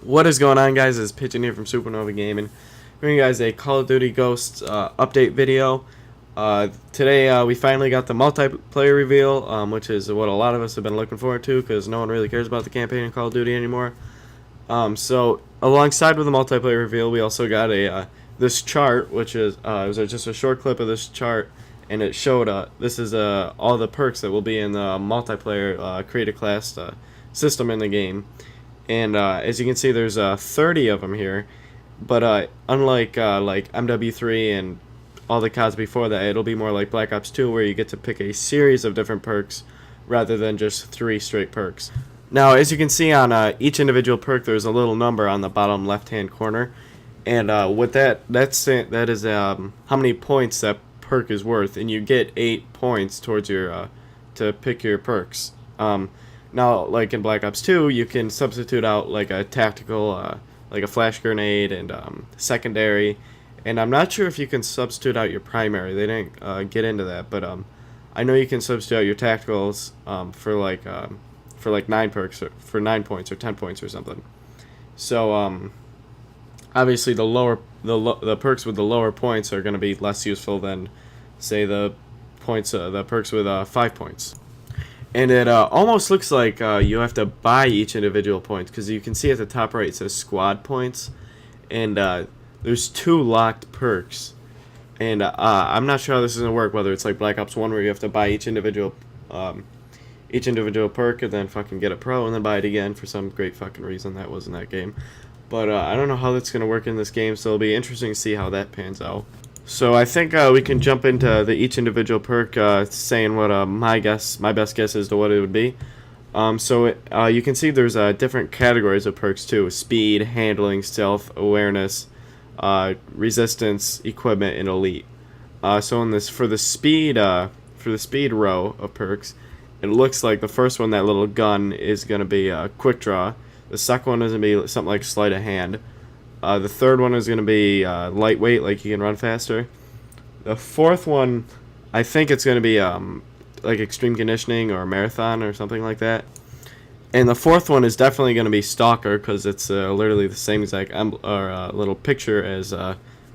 What is going on, guys? It's Pigeon here from Supernova Gaming, bringing you guys a Call of Duty Ghosts update video. Today we finally got the multiplayer reveal, which is what a lot of us have been looking forward to because no one really cares about the campaign in Call of Duty anymore. So alongside with the multiplayer reveal, we also got this chart, which is it was just a short clip of this chart, and it showed this is all the perks that will be in the multiplayer creative class system in the game. And as you can see, there's 30 of them here, but unlike like MW3 and all the CODs before that, it'll be more like Black Ops 2, where you get to pick a series of different perks rather than just 3 straight perks. Now, as you can see on each individual perk, there's a little number on the bottom left-hand corner, and with that is how many points that perk is worth, and you get 8 points towards your to pick your perks. Now, like in Black Ops 2, you can substitute out like a tactical, like a flash grenade and secondary, and I'm not sure if you can substitute out your primary. They didn't get into that, but I know you can substitute out your tacticals for like 9 perks or for 9 points or 10 points or something. So obviously the perks with the lower points are going to be less useful than, say, the perks with 5 points. And it almost looks like you have to buy each individual points, because you can see at the top right it says squad points, and there's 2 locked perks. And I'm not sure how this is going to work, whether it's like Black Ops 1 where you have to buy each individual perk and then fucking get a pro and then buy it again for some great fucking reason. That wasn't that game. But I don't know how that's going to work in this game, so it'll be interesting to see how that pans out. So I think we can jump into each individual perk, saying what my best guess as to what it would be. You can see there's different categories of perks too: speed, handling, stealth, awareness, resistance, equipment, and elite. So in this for the speed row of perks, it looks like the first one, that little gun, is gonna be quick draw. The second one is gonna be something like sleight of hand. The third one is going to be lightweight, like you can run faster. The fourth one, I think it's going to be like extreme conditioning or marathon or something like that. And the fourth one is definitely going to be stalker, because it's literally the same exact little picture as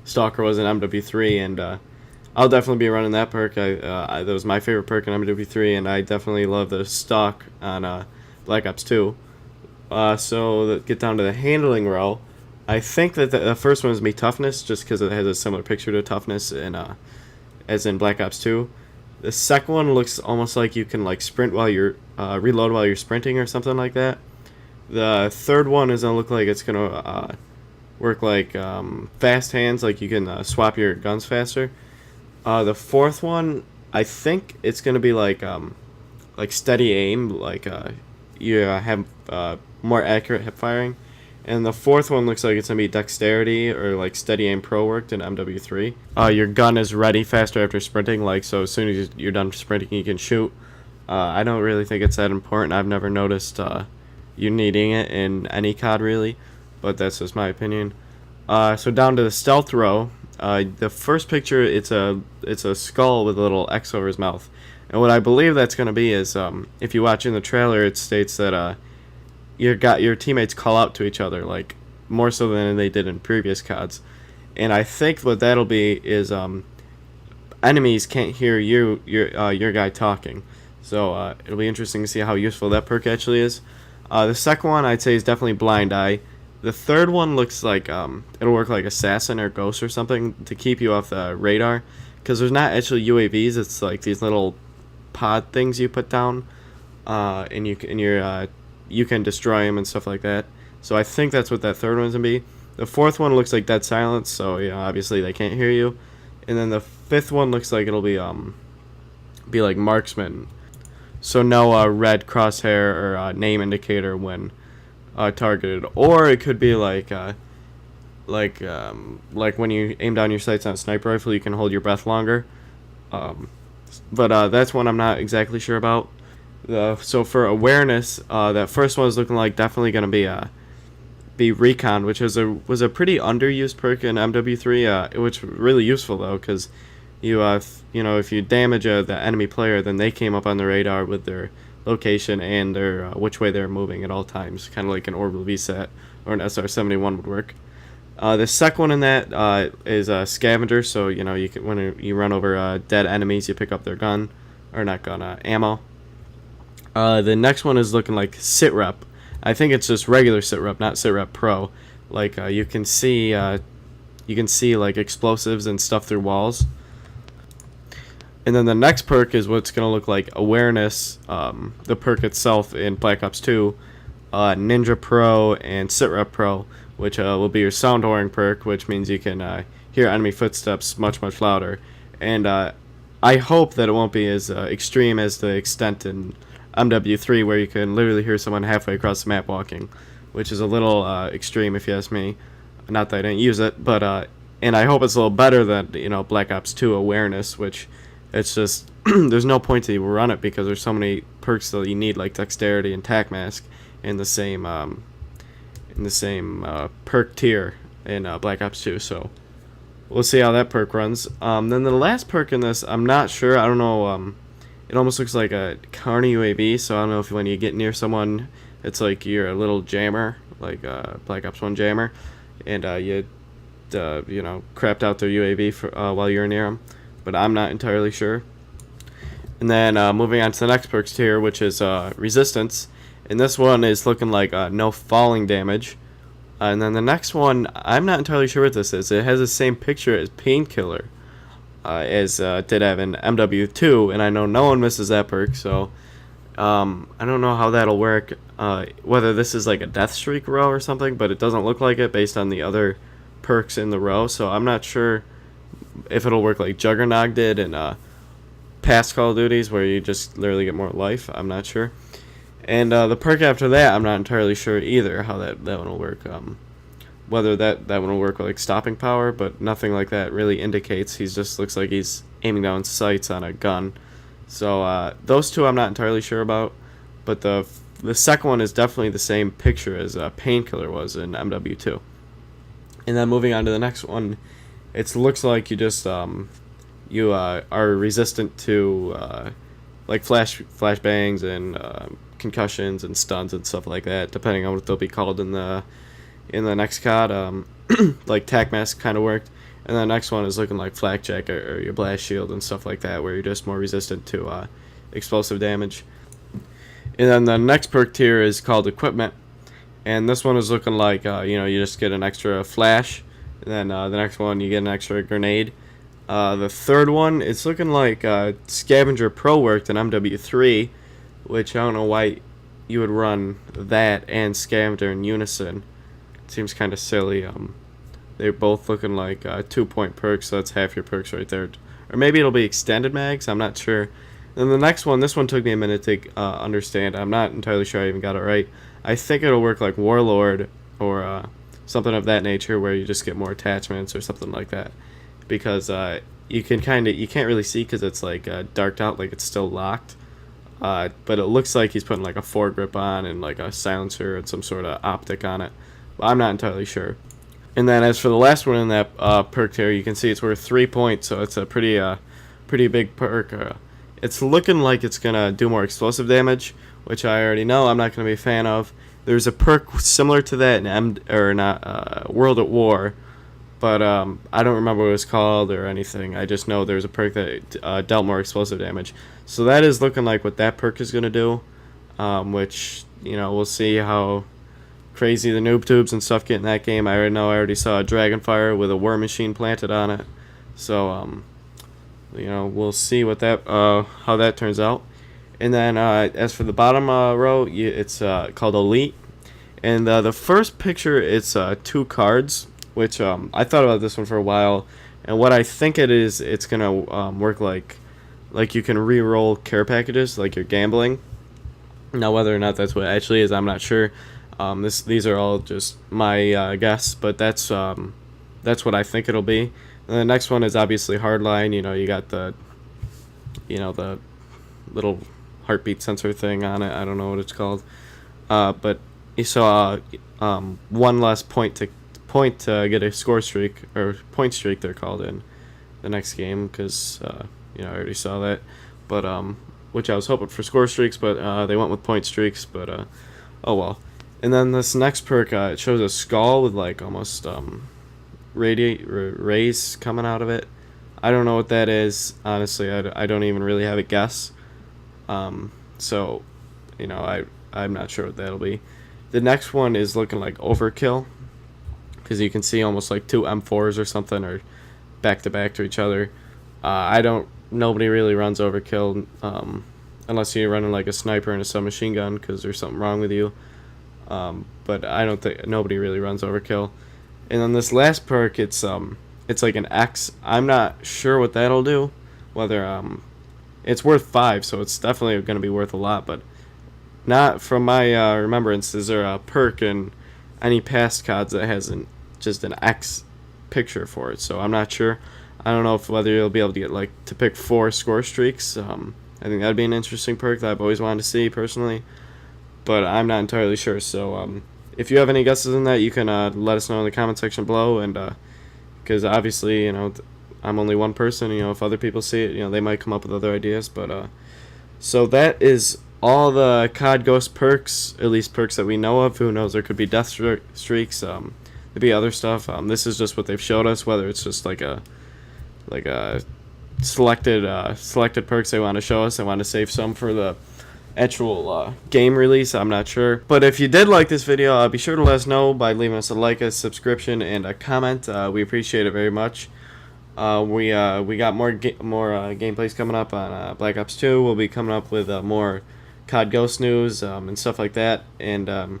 stalker was in MW3, and I'll definitely be running that perk. That was my favorite perk in MW3, and I definitely love the stalk on Black Ops 2. So get down to the handling row. I think that the first one is going to be toughness, just because it has a similar picture to toughness as in Black Ops 2. The second one looks almost like you can like sprint while you're reload while you're sprinting or something like that. The third one is going to look like it's going to work like fast hands, like you can swap your guns faster. The fourth one, I think it's going to be like steady aim, like you have more accurate hip firing. And the fourth one looks like it's going to be dexterity or like steady aim pro worked in MW3. Your gun is ready faster after sprinting, like so as soon as you're done sprinting you can shoot. I don't really think it's that important. I've never noticed you needing it in any COD really, but that's just my opinion. So down to the stealth row, the first picture, it's a skull with a little X over his mouth. And what I believe that's going to be is, if you watch in the trailer, it states that your teammates call out to each other, like more so than they did in previous CODs. And I think what that'll be is enemies can't hear your guy talking. So it'll be interesting to see how useful that perk actually is. The second one I'd say is definitely blind eye. The third one looks like it'll work like assassin or ghost or something to keep you off the radar, because there's not actually UAVs. It's like these little pod things you put down, and you can destroy them and stuff like that. So I think that's what that third one's gonna be. The fourth one looks like dead silence, so obviously they can't hear you. And then the fifth one looks like it'll be like marksman, so no red crosshair or name indicator when targeted. Or it could be like when you aim down your sights on a sniper rifle, you can hold your breath longer. But that's one I'm not exactly sure about. So for awareness, that first one is looking like definitely going to be recon, which was a pretty underused perk in MW3, which was really useful though, because if you damage the enemy player, then they came up on the radar with their location and their which way they're moving at all times, kind of like an orbital VSAT or an SR-71 would work. The second one in that is a scavenger, so you can, when you run over dead enemies, you pick up their gun, or not gun, ammo. The next one is looking like sit rep. I think it's just regular sit rep, not sit rep pro. Like you can see like explosives and stuff through walls. And then the next perk is what's gonna look like awareness. The perk itself in Black Ops 2, Ninja Pro and Sit Rep Pro, which will be your sound whoring perk, which means you can hear enemy footsteps much louder. And I hope that it won't be as extreme as the extent in MW3, where you can literally hear someone halfway across the map walking, which is a little extreme if you ask me. Not that I didn't use it, but and I hope it's a little better than Black Ops 2 awareness, which it's just there's no point to even run it because there's so many perks that you need, like dexterity and tac mask in the same perk tier in Black Ops 2. So we'll see how that perk runs. Then the last perk in this, I'm not sure. I don't know. It almost looks like a Carney UAV, so I don't know if when you get near someone, it's like you're a little jammer, like Black Ops 1 jammer, and you crapped out their UAV for, while you're near them. But I'm not entirely sure. And then moving on to the next perks tier, which is resistance. And this one is looking like no falling damage. And then the next one, I'm not entirely sure what this is. It has the same picture as Painkiller as did have in MW2, and I know no one misses that perk, so I don't know how that'll work, whether this is like a death streak row or something, but it doesn't look like it based on the other perks in the row, so I'm not sure if it'll work like Juggernog did in past Call of Duties, where you just literally get more life. I'm not sure. And the perk after that, I'm not entirely sure either how that one will work. Whether that one will work with like stopping power, but nothing like that really indicates. He just looks like he's aiming down sights on a gun. So those two I'm not entirely sure about. But the second one is definitely the same picture as Painkiller was in MW2. And then moving on to the next one, it looks like you just you are resistant to like flashbangs and concussions and stuns and stuff like that, depending on what they'll be called in the next COD. Like tac mask kind of worked, and the next one is looking like flak jacket or your blast shield and stuff like that, where you're just more resistant to explosive damage. And then the next perk tier is called equipment, and this one is looking like you just get an extra flash, and then the next one you get an extra grenade. The third one, it's looking like Scavenger Pro worked in MW3, which I don't know why you would run that and Scavenger in unison. It seems kind of silly. They're both looking like 2-point perks, so that's half your perks right there. Or maybe it'll be extended mags, I'm not sure. Then the next one, this one took me a minute to understand. I'm not entirely sure I even got it right. I think it'll work like Warlord or something of that nature, where you just get more attachments or something like that. Because you can't really see because it's like darked out, like it's still locked. But it looks like he's putting like a foregrip on and like a silencer and some sort of optic on it. But I'm not entirely sure. And then as for the last one in that perk tier, you can see it's worth 3 points, so it's a pretty big perk. It's looking like it's gonna do more explosive damage, which I already know I'm not gonna be a fan of. There's a perk similar to that in World at War, but I don't remember what it was called or anything. I just know there's a perk that dealt more explosive damage. So that is looking like what that perk is gonna do, which we'll see how crazy the noob tubes and stuff get in that game. I already saw a Dragonfire with a war machine planted on it, so we'll see what how that turns out. And then as for the bottom row, it's called Elite, and the first picture, it's 2 cards, which I thought about this one for a while, and what I think it is, it's gonna work like you can re-roll care packages, like you're gambling. Now whether or not that's what it actually is, I'm not sure. These are all just my guess, but that's what I think it'll be. And the next one is obviously Hardline. You got the little heartbeat sensor thing on it. I don't know what it's called, but you saw one less point to get a score streak, or point streak they're called, in the next game, because I already saw that, but which I was hoping for score streaks, but they went with point streaks, but oh well. And then this next perk, it shows a skull with like almost rays coming out of it. I don't know what that is. Honestly, I don't even really have a guess. So, you know, I'm not sure what that'll be. The next one is looking like overkill, because you can see almost like two M4s or something, or back to back to each other. Nobody really runs overkill, unless you're running like a sniper and a submachine gun, because there's something wrong with you. But I don't think nobody really runs overkill. And then this last perk, it's like an X. I'm not sure what that'll do. Whether it's worth 5, so it's definitely going to be worth a lot. But not from my remembrance is there a perk in any past CODs that has just an X picture for it. So I'm not sure. I don't know whether you'll be able to get like to pick 4 score streaks. I think that'd be an interesting perk that I've always wanted to see personally, but I'm not entirely sure. So if you have any guesses on that, you can let us know in the comment section below. And because obviously, you know, I'm only one person. You know, if other people see it, you know, they might come up with other ideas. But so that is all the COD Ghost perks, at least perks that we know of. Who knows? There could be death streaks. There'd be other stuff. This is just what they've showed us. Whether it's just like a selected perks they want to show us. They want to save some for the actual game release. I'm not sure. But if you did like this video, be sure to let us know by leaving us a like, a subscription, and a comment. We appreciate it very much. We got more gameplays coming up on Black Ops 2. We'll be coming up with more COD Ghost news and stuff like that. And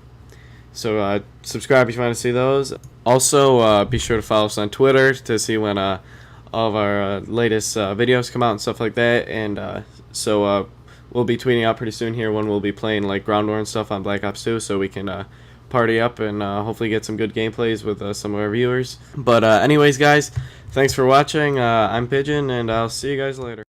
so subscribe if you want to see those. Also, be sure to follow us on Twitter to see when all of our latest videos come out and stuff like that. And so we'll be tweeting out pretty soon here when we'll be playing like Ground War and stuff on Black Ops 2, so we can party up and hopefully get some good gameplays with some of our viewers. But anyways, guys, thanks for watching. I'm Pigeon, and I'll see you guys later.